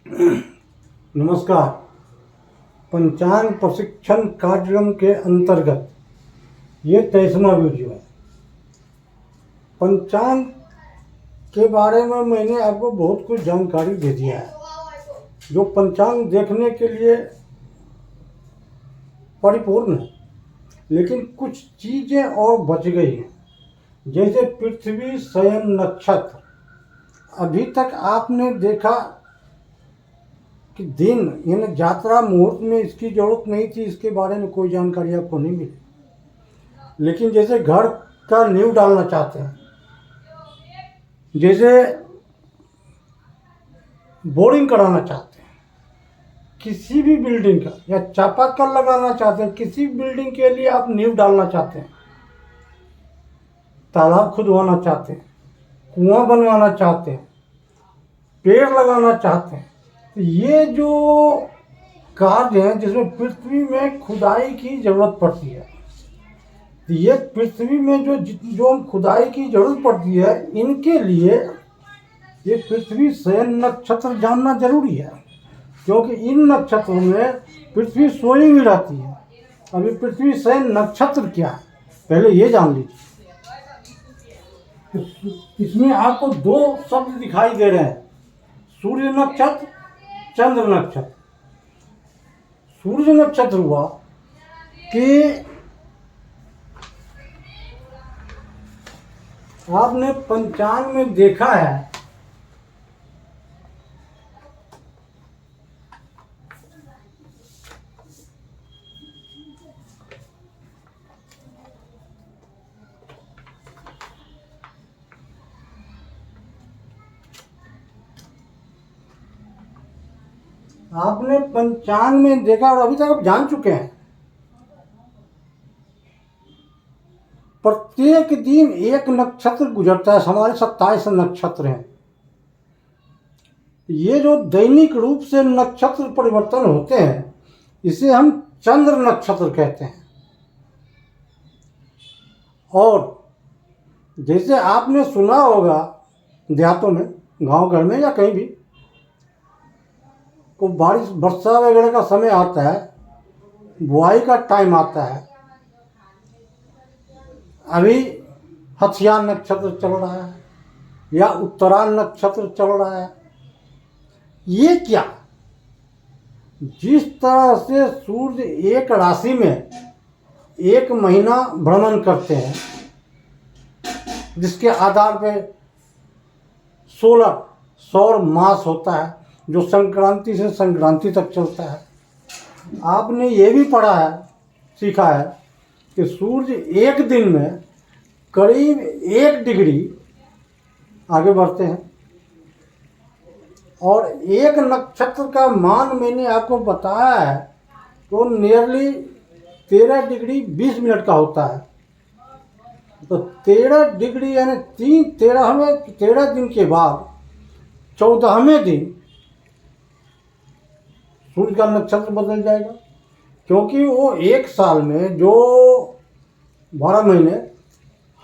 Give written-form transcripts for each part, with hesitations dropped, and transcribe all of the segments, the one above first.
नमस्कार। पंचांग प्रशिक्षण कार्यक्रम के अंतर्गत ये 23वां वीडियो है। पंचांग के बारे में मैंने आपको बहुत कुछ जानकारी दे दिया है, जो पंचांग देखने के लिए परिपूर्ण है, लेकिन कुछ चीज़ें और बच गई हैं। जैसे पृथ्वी शयन नक्षत्र, अभी तक आपने देखा कि दिन यानी यात्रा मुहूर्त में इसकी जरूरत नहीं थी, इसके बारे में कोई जानकारी आपको नहीं मिली। लेकिन जैसे घर का नींव डालना चाहते हैं, जैसे बोरिंग कराना चाहते हैं किसी भी बिल्डिंग का, या चापाकल लगाना चाहते हैं किसी भी बिल्डिंग के लिए, आप नींव डालना चाहते हैं, तालाब खुदवाना चाहते हैं, कुआं बनवाना चाहते हैं, पेड़ लगाना चाहते हैं, तो ये जो कार्य हैं जिसमें पृथ्वी में खुदाई की जरूरत पड़ती है, तो ये पृथ्वी में जो खुदाई की जरूरत पड़ती है, इनके लिए ये पृथ्वी शयन नक्षत्र जानना जरूरी है, क्योंकि इन नक्षत्रों में पृथ्वी सोई हुई रहती है। अभी पृथ्वी शयन नक्षत्र क्या है, पहले ये जान लीजिए। इसमें आपको दो शब्द दिखाई दे रहे हैं, सूर्य नक्षत्र, चंद्र नक्षत्र। सूर्य नक्षत्र हुआ कि आपने पंचांग में देखा है आपने पंचांग में देखा और अभी तक आप जान चुके हैं, प्रत्येक दिन एक नक्षत्र गुजरता है। हमारे 27 नक्षत्र हैं। ये जो दैनिक रूप से नक्षत्र परिवर्तन होते हैं, इसे हम चंद्र नक्षत्र कहते हैं। और जैसे आपने सुना होगा देहातों में, गांव घर में या कहीं भी, को बारिश वर्षा वगैरह का समय आता है, बुआई का टाइम आता है, अभी हथियार नक्षत्र चल रहा है या उत्तरायण नक्षत्र चल रहा है। ये क्या, जिस तरह से सूर्य एक राशि में एक महीना भ्रमण करते हैं, जिसके आधार पे 16 सौर मास होता है, जो संक्रांति से संक्रांति तक चलता है। आपने ये भी पढ़ा है, सीखा है कि सूर्य एक दिन में करीब 1 डिग्री आगे बढ़ते हैं। और एक नक्षत्र का मान मैंने आपको बताया है, तो नियरली 13 डिग्री 20 मिनट का होता है। तो 13 डिग्री यानी 13 दिन के बाद 14वें दिन सूर्य का नक्षत्र बदल जाएगा, क्योंकि वो एक साल में जो 12 महीने,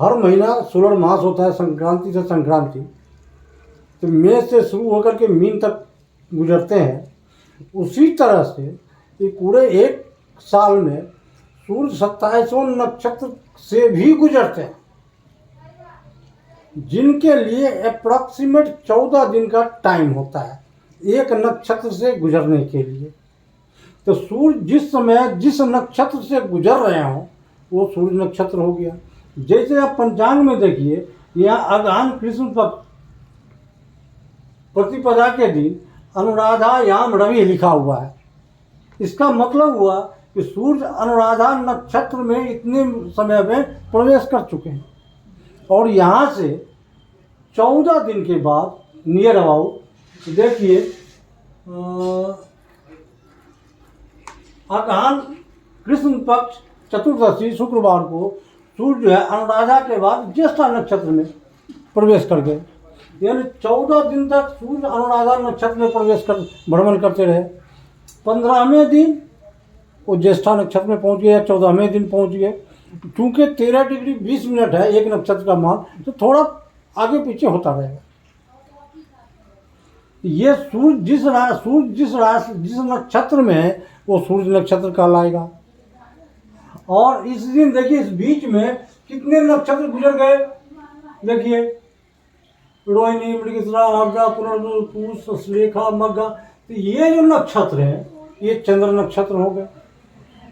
हर महीना सोलर मास होता है, संक्रांति से संक्रांति, तो मेष से शुरू होकर के मीन तक गुजरते हैं। उसी तरह से ये पूरे एक साल में सूर्य 27 नक्षत्र से भी गुजरते हैं, जिनके लिए अप्रॉक्सीमेट 14 दिन का टाइम होता है एक नक्षत्र से गुजरने के लिए। तो सूर्य जिस समय जिस नक्षत्र से गुजर रहे हों, वो सूर्य नक्षत्र हो गया। जैसे आप पंचांग में देखिए, यहाँ अगहन कृष्ण पक्ष प्रतिपदा के दिन अनुराधा याम रवि लिखा हुआ है। इसका मतलब हुआ कि सूर्य अनुराधा नक्षत्र में इतने समय में प्रवेश कर चुके हैं, और यहाँ से 14 दिन के बाद नियर अबाउट देखिए, अगहन कृष्ण पक्ष चतुर्दशी शुक्रवार को सूर्य जो है अनुराधा के बाद ज्येष्ठा नक्षत्र में प्रवेश कर गए। यानी 14 दिन तक सूर्य अनुराधा नक्षत्र में भ्रमण करते रहे। 15वें दिन वो ज्येष्ठा नक्षत्र में पहुंच गए, या 14वें दिन पहुंच गए। चूँकि 13 डिग्री 20 मिनट है एक नक्षत्र का मान, तो थोड़ा आगे पीछे होता रहेगा। ये सूर्य जिस नक्षत्र में है वो सूर्य नक्षत्र कहलाएगा। और इस दिन देखिए इस बीच में कितने नक्षत्र गुजर गए, देखिए रोहिणी, मृगशिरा, आर्द्रा, पुनर्वसु, पूष, श्लेखा, मघा। तो ये जो नक्षत्र है ये चंद्र नक्षत्र हो गए।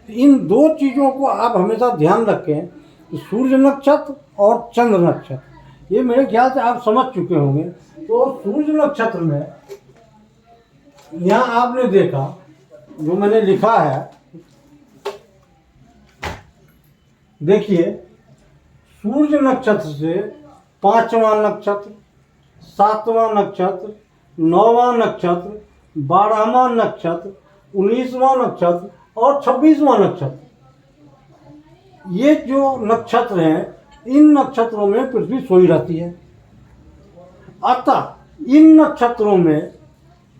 इन दो चीज़ों को आप हमेशा ध्यान रखें, सूर्य नक्षत्र और चंद्र नक्षत्र। ये मेरे ख्याल से आप समझ चुके होंगे। तो सूर्य नक्षत्र में यहाँ आपने देखा जो मैंने लिखा है, देखिए सूर्य नक्षत्र से 5वां नक्षत्र, 7वां नक्षत्र, 9वां नक्षत्र, 12वां नक्षत्र, 19वां नक्षत्र और 26वां नक्षत्र, ये जो नक्षत्र हैं इन नक्षत्रों में पृथ्वी सोई रहती है। अतः इन नक्षत्रों में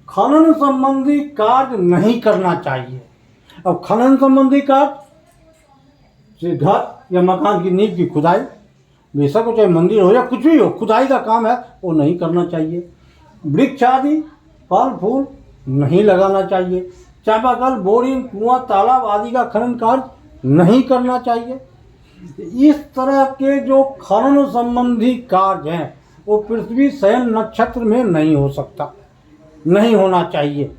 खनन संबंधी कार्य नहीं करना चाहिए। अब खनन संबंधी कार्य से घर या मकान की नींव की खुदाई, बेशक हो चाहे मंदिर हो या कुछ भी हो, खुदाई का काम है वो नहीं करना चाहिए। वृक्ष आदि फल फूल नहीं लगाना चाहिए। चापाकल, बोरिंग, कुआं, तालाब आदि का खनन कार्य नहीं करना चाहिए। इस तरह के जो खनन संबंधी कार्य हैं वो पृथ्वी शयन नक्षत्र में नहीं हो सकता, नहीं होना चाहिए।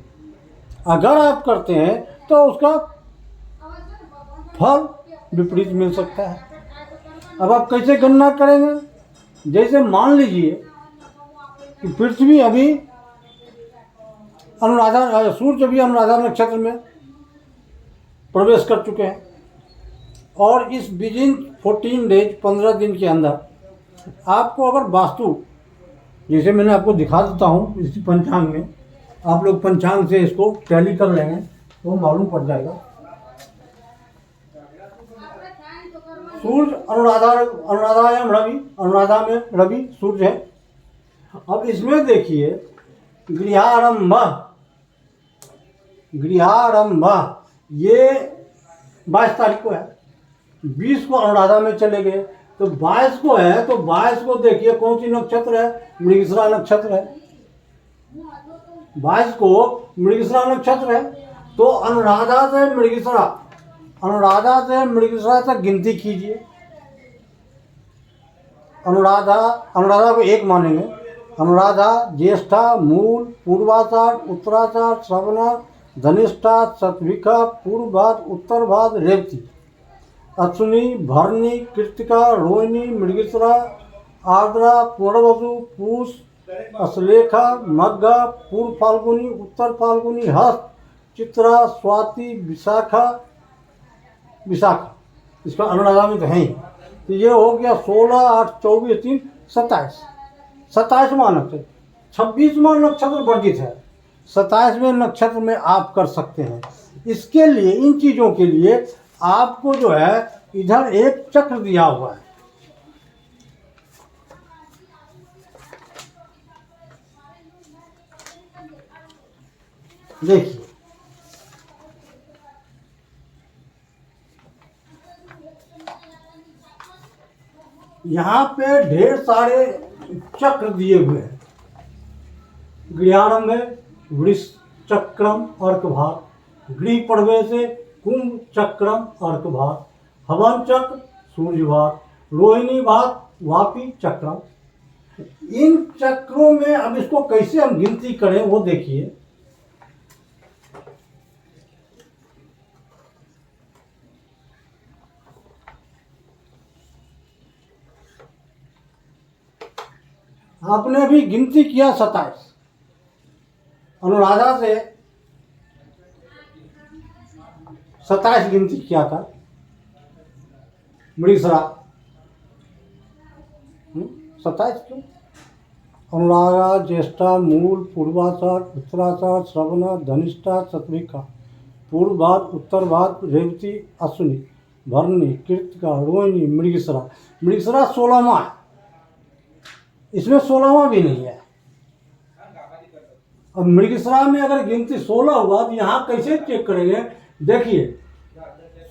अगर आप करते हैं तो उसका फल विपरीत मिल सकता है। अब आप कैसे गणना करेंगे? जैसे मान लीजिए कि पृथ्वी अभी अनुराधा, सूर्य अभी अनुराधा नक्षत्र में प्रवेश कर चुके हैं और इस विदिन 14 डेज 15 दिन के अंदर आपको अगर वास्तु, जैसे मैंने आपको दिखा देता हूँ इसी पंचांग में, आप लोग पंचांग से इसको टैली कर लेंगे तो मालूम पड़ जाएगा। सूर्य अनुराधायाम रवि, अनुराधा में रवि सूर्य है। अब इसमें देखिए गृहारंभ ये 22 तारीख को है, 20 को अनुराधा में चले गए तो 22 को है, तो 22 को देखिए कौन सी नक्षत्र है, मृगशिरा नक्षत्र है। 22 को मृगशिरा नक्षत्र है। तो अनुराधा से तक गिनती कीजिए। अनुराधा को एक मानेंगे। अनुराधा, ज्येष्ठा, मूल, पूर्वाषाढ़, उत्तराषाढ़, श्रवणा, धनिष्ठा, शतभिखा, पूर्व भाद, उत्तर भाद, रेवती, अश्विनी, भरणी, कृत्तिका, रोहिणी, मृगशिरा, आर्द्रा, पुनर्वसु, पूष, अश्लेखा, मघा, पूर्व फाल्गुनी, उत्तर फाल्गुनी, हस्त, चित्रा, स्वाति, विशाखा। इसका अनुराधा में तो है ही। तो ये हो गया 16, 8, 24, 3, 27, 27वां नक्षत्र। 26वां नक्षत्र वर्जित है, 27वें नक्षत्र में आप कर सकते हैं। इसके लिए, इन चीज़ों के लिए आपको जो है इधर एक चक्र दिया हुआ है। देखिए यहाँ पे ढेर सारे चक्र दिए हुए हैं। गृहारंभ है वृष चक्रम अर्कभाग, गृह प्रवेशे कुंभ चक्रम अर्कभाग, हवन चक्र सूर्य भाग, रोहिणी भाग वापी चक्रम। इन चक्रों में अब इसको कैसे हम गिनती करें वो देखिए। आपने अभी गिनती किया 27, अनुराधा से 27 गिनती किया था, मृगशिरा 27 क्यों? अनुराधा, ज्येष्ठा, मूल, पूर्वाषाढ़, उत्तराषाढ़, श्रवणा, धनिष्ठा, शतभिखा, पूर्व भाद, उत्तर भाद, रेवती, अश्विनी, भरणी, कृत्तिका, रोहिणी, मृगशिरा। मृगशिरा 16वां है, इसमें 16वां भी नहीं है। अब मृगशिरा में अगर गिनती 16 हुआ तो यहाँ कैसे चेक करेंगे? देखिए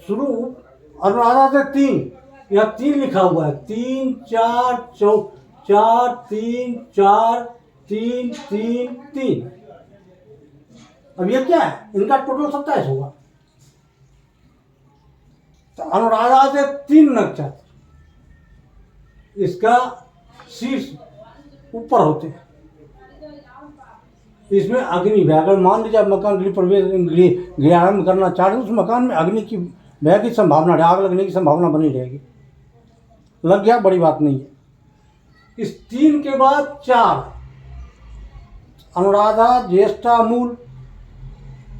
शुरू अनुराधा से 3, यहाँ 3 लिखा हुआ है, 3, 4, 4, 3, 4, 3, 3, 3। अब ये क्या है, इनका टोटल 27 होगा। तो अनुराधा से 3 नक्षत्र, इसका शीर्ष ऊपर होते हैं। इसमें अग्नि भी, अगर मान लीजिए आप मकान गृह प्रवेश गृह आरम्भ करना चाह रहे हैं, उस मकान में अग्नि की भय की संभावना, आग लगने की संभावना बनी रहेगी। लग गया, बड़ी बात नहीं है। इस 3 के बाद 4, अनुराधा, ज्येष्ठा, मूल,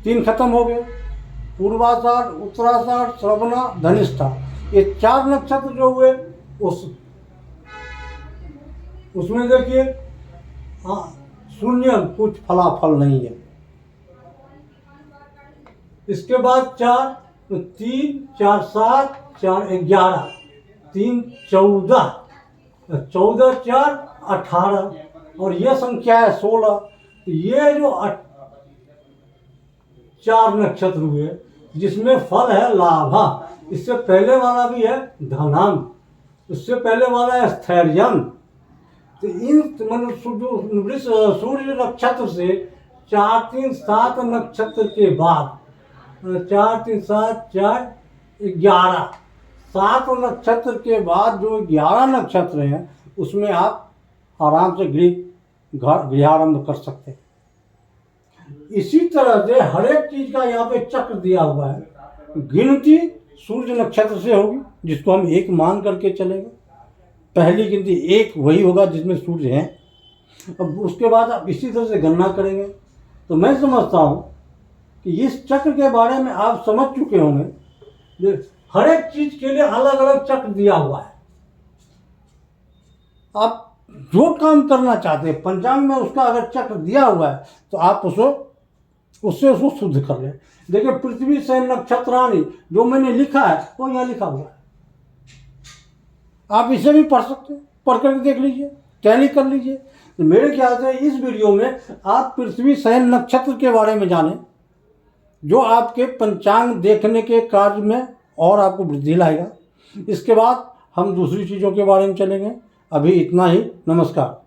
3 खत्म हो गए। पूर्वाषाढ़, उत्तराषाढ़, श्रवणा, धनिष्ठा, ये 4 नक्षत्र जो हुए उसमें देखिए, हाँ, शून्य, कुछ फलाफल नहीं है। इसके बाद 4, तो 3, 4, 7, 4, 11, 3, 14, 14, 4, 18, और ये संख्या है 16। तो ये जो 4 नक्षत्र हुए, जिसमें फल है लाभा, इससे पहले वाला भी है धनम, उससे पहले वाला है स्थैर्यम। तो इन मतलब सूर्य नक्षत्र से 4, 3, 7 नक्षत्र के बाद 4, 3, 7, 4, 11, 7 नक्षत्र के बाद जो 11 नक्षत्र हैं, उसमें आप आराम से गृहारंभ कर सकते हैं। इसी तरह से हर एक चीज का यहाँ पे चक्र दिया हुआ है। गिनती सूर्य नक्षत्र से होगी, जिसको हम 1 मान करके चलेंगे। पहली गिनती 1 वही होगा जिसमें सूर्य हैं। अब उसके बाद आप इसी तरह से गणना करेंगे। तो मैं समझता हूँ कि इस चक्र के बारे में आप समझ चुके होंगे। हर एक चीज के लिए अलग अलग चक्र दिया हुआ है। आप जो काम करना चाहते हैं पंचांग में, उसका अगर चक्र दिया हुआ है तो आप उसको शुद्ध कर लें। देखिए, पृथ्वी से नक्षत्राणी जो मैंने लिखा है वो यहाँ लिखा हुआ है। आप इसे भी पढ़ सकते हैं, पढ़ करके देख लीजिए, टैली कर लीजिए। तो मेरे ख्याल से इस वीडियो में आप पृथ्वी शयन नक्षत्र के बारे में जानें, जो आपके पंचांग देखने के कार्य में और आपको वृद्धि लाएगा। इसके बाद हम दूसरी चीज़ों के बारे में चलेंगे। अभी इतना ही, नमस्कार।